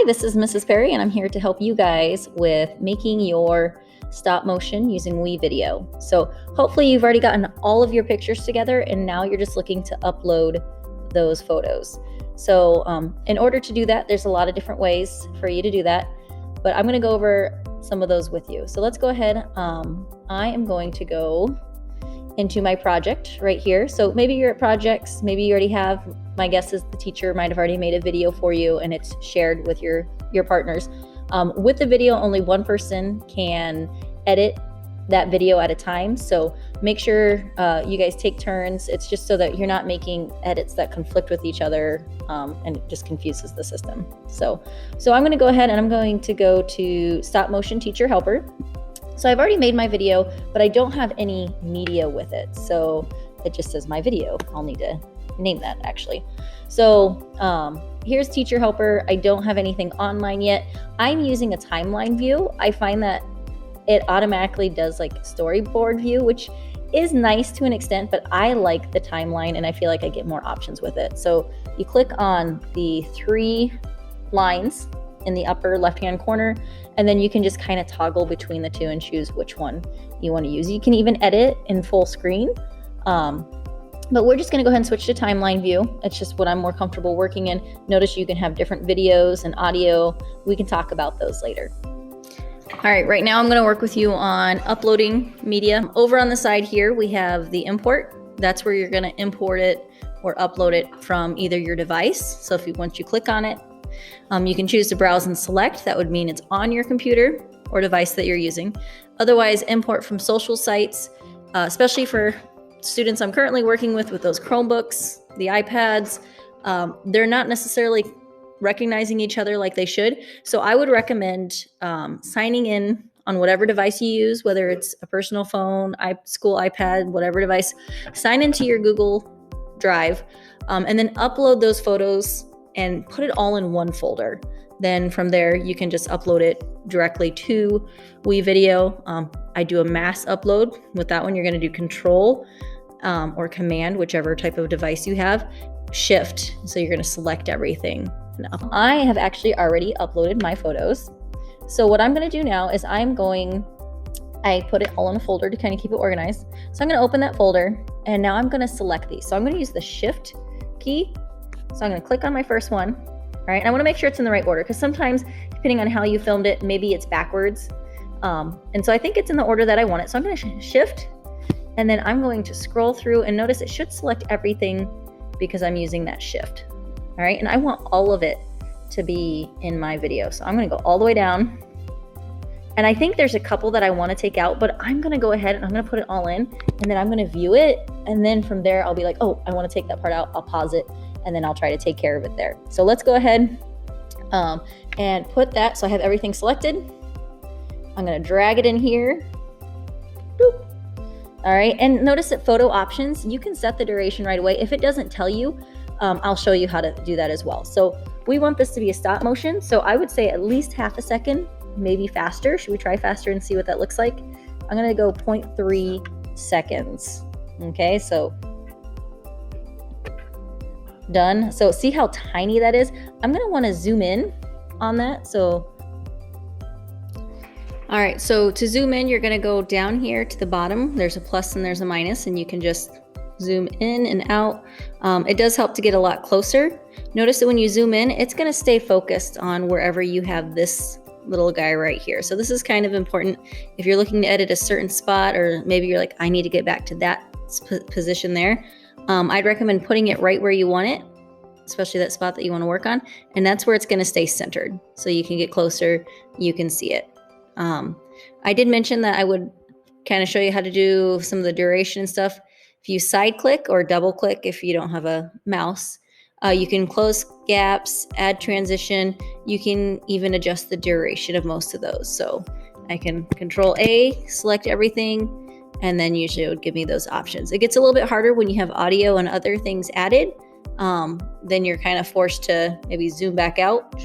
Hi, this is Mrs. Perry, and I'm here to help you guys with making your stop motion using WeVideo. So hopefully you've already gotten all of your pictures together, and now you're just looking to upload those photos. So in order to do that, there's a lot of different ways for you to do that, but I'm going to go over some of those with you. So let's go ahead. I am going to go into my project right here. So maybe you're at projects, maybe you already have. My guess is the teacher might have already made a video for you and it's shared with your partners. With the video, only one person can edit that video at a time. So make sure you guys take turns. It's just so that you're not making edits that conflict with each other and it just confuses the system. So I'm going to go ahead and I'm going to go to Stop Motion Teacher Helper. So I've already made my video, but I don't have any media with it. So it just says my video. I'll need to name that actually. So here's Teacher Helper. I don't have anything on mine yet. I'm using a timeline view. I find that it automatically does like storyboard view, which is nice to an extent, but I like the timeline and I feel like I get more options with it. So you click on the 3 lines in the upper left-hand corner, and then you can just kind of toggle between the two and choose which one you want to use. You can even edit in full screen, but we're just going to go ahead and switch to timeline view. It's just what I'm more comfortable working in. Notice you can have different videos and audio. We can talk about those later. All right, right now I'm going to work with you on uploading media. Over on the side here, we have the import. That's where you're going to import it or upload it from either your device. So once you click on it, you can choose to browse and select. That would mean it's on your computer or device that you're using. Otherwise, import from social sites, especially for students I'm currently working with those Chromebooks, the iPads. They're not necessarily recognizing each other like they should. So I would recommend signing in on whatever device you use, whether it's a personal phone, school iPad, whatever device. Sign into your Google Drive and then upload those photos and put it all in one folder. Then from there, you can just upload it directly to WeVideo. I do a mass upload. With that one, you're going to do Control or Command, whichever type of device you have, Shift. So you're going to select everything. Now, I have actually already uploaded my photos. So what I'm going to do now is I put it all in a folder to kind of keep it organized. So I'm going to open that folder and now I'm going to select these. So I'm going to use the Shift key. So I'm going to click on my first one, all right? And I want to make sure it's in the right order because sometimes, depending on how you filmed it, maybe it's backwards. And so I think it's in the order that I want it. So I'm going to Shift, and then I'm going to scroll through and notice it should select everything because I'm using that Shift, all right? And I want all of it to be in my video. So I'm going to go all the way down. And I think there's a couple that I want to take out, but I'm going to go ahead and I'm going to put it all in, and then I'm going to view it. And then from there, I'll be like, oh, I want to take that part out. I'll pause it. And then I'll try to take care of it there. So let's go ahead and put that. So I have everything selected. I'm going to drag it in here. Boop. All right. And notice that photo options, you can set the duration right away. If it doesn't tell you, I'll show you how to do that as well. So we want this to be a stop motion. So I would say at least half a second, maybe faster. Should we try faster and see what that looks like? I'm going to go 0.3 seconds. Okay. So done. So see how tiny that is? I'm going to want to zoom in on that. So, all right. So to zoom in, you're going to go down here to the bottom. There's a plus and there's a minus, and you can just zoom in and out. It does help to get a lot closer. Notice that when you zoom in, it's going to stay focused on wherever you have this little guy right here. So this is kind of important. If you're looking to edit a certain spot, or maybe you're like, I need to get back to that position there. I'd recommend putting it right where you want it, especially that spot that you want to work on. And that's where it's going to stay centered. So you can get closer, you can see it. I did mention that I would kind of show you how to do some of the duration and stuff. If you side click or double click, if you don't have a mouse, you can close gaps, add transition. You can even adjust the duration of most of those. So I can Control A, select everything, and then usually it would give me those options. It gets a little bit harder when you have audio and other things added. Then you're kind of forced to maybe zoom back out.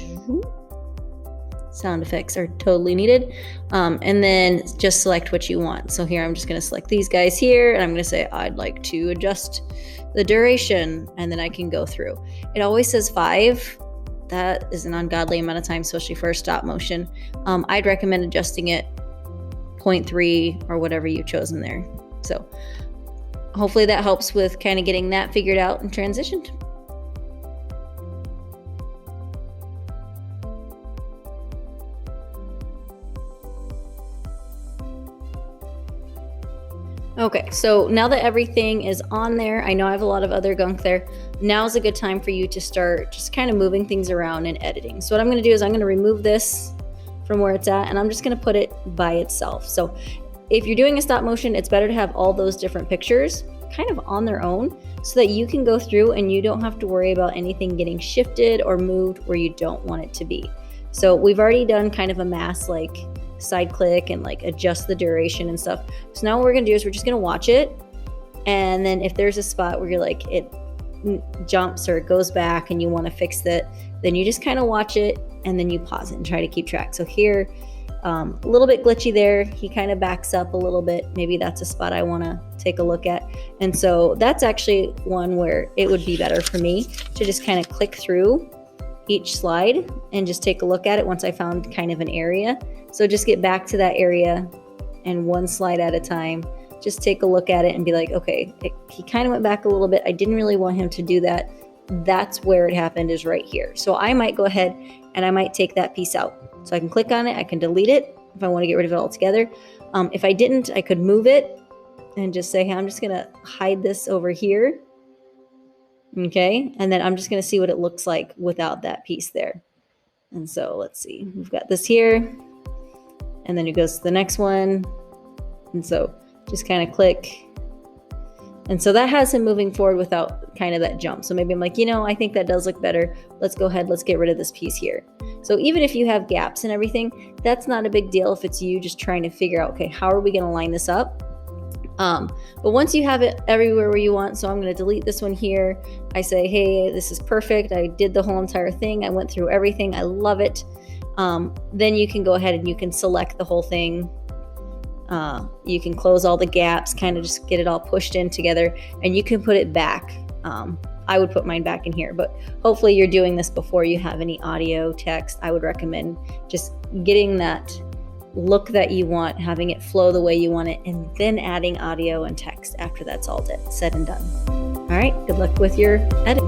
Sound effects are totally needed. And then just select what you want. So here I'm just going to select these guys here, and I'm going to say I'd like to adjust the duration, and then I can go through. It always says 5 that is an ungodly amount of time, especially for a stop motion. I'd recommend adjusting it 0.3 or whatever you've chosen there. So hopefully that helps with kind of getting that figured out and transitioned. Okay, so now that everything is on there, I know I have a lot of other gunk there. Now's a good time for you to start just kind of moving things around and editing. So what I'm going to do is I'm going to remove this from where it's at, and I'm just going to put it by itself. So if you're doing a stop motion, it's better to have all those different pictures kind of on their own so that you can go through and you don't have to worry about anything getting shifted or moved where you don't want it to be. So we've already done kind of a mass like side click and like adjust the duration and stuff. So now what we're gonna do is we're just gonna watch it, and then if there's a spot where you're like it jumps or it goes back and you want to fix it, then you just kind of watch it and then you pause it and try to keep track. So here, a little bit glitchy there. He kind of backs up a little bit. Maybe that's a spot I want to take a look at. And so that's actually one where it would be better for me to just kind of click through each slide and just take a look at it once I found kind of an area. So just get back to that area and one slide at a time, just take a look at it and be like, okay, he kind of went back a little bit. I didn't really want him to do that. That's where it happened, is right here. So I might go ahead and I might take that piece out. So I can click on it, I can delete it if I want to get rid of it altogether. If I didn't, I could move it and just say, hey, I'm just gonna hide this over here. Okay, and then I'm just gonna see what it looks like without that piece there. And so let's see, we've got this here, and then it goes to the next one. And so just kind of click. And so that has him moving forward without kind of that jump. So maybe I'm like, I think that does look better. Let's go ahead, let's get rid of this piece here. So even if you have gaps and everything, that's not a big deal if it's you just trying to figure out, okay, how are we gonna line this up? But once you have it everywhere where you want, so I'm gonna delete this one here. I say, hey, this is perfect. I did the whole entire thing. I went through everything. I love it. Then you can go ahead and you can select the whole thing. You can close all the gaps, kind of just get it all pushed in together, and you can put it back. I would put mine back in here, but hopefully you're doing this before you have any audio, text. I would recommend just getting that look that you want, having it flow the way you want it, and then adding audio and text after that's all said and done. All right, good luck with your edit.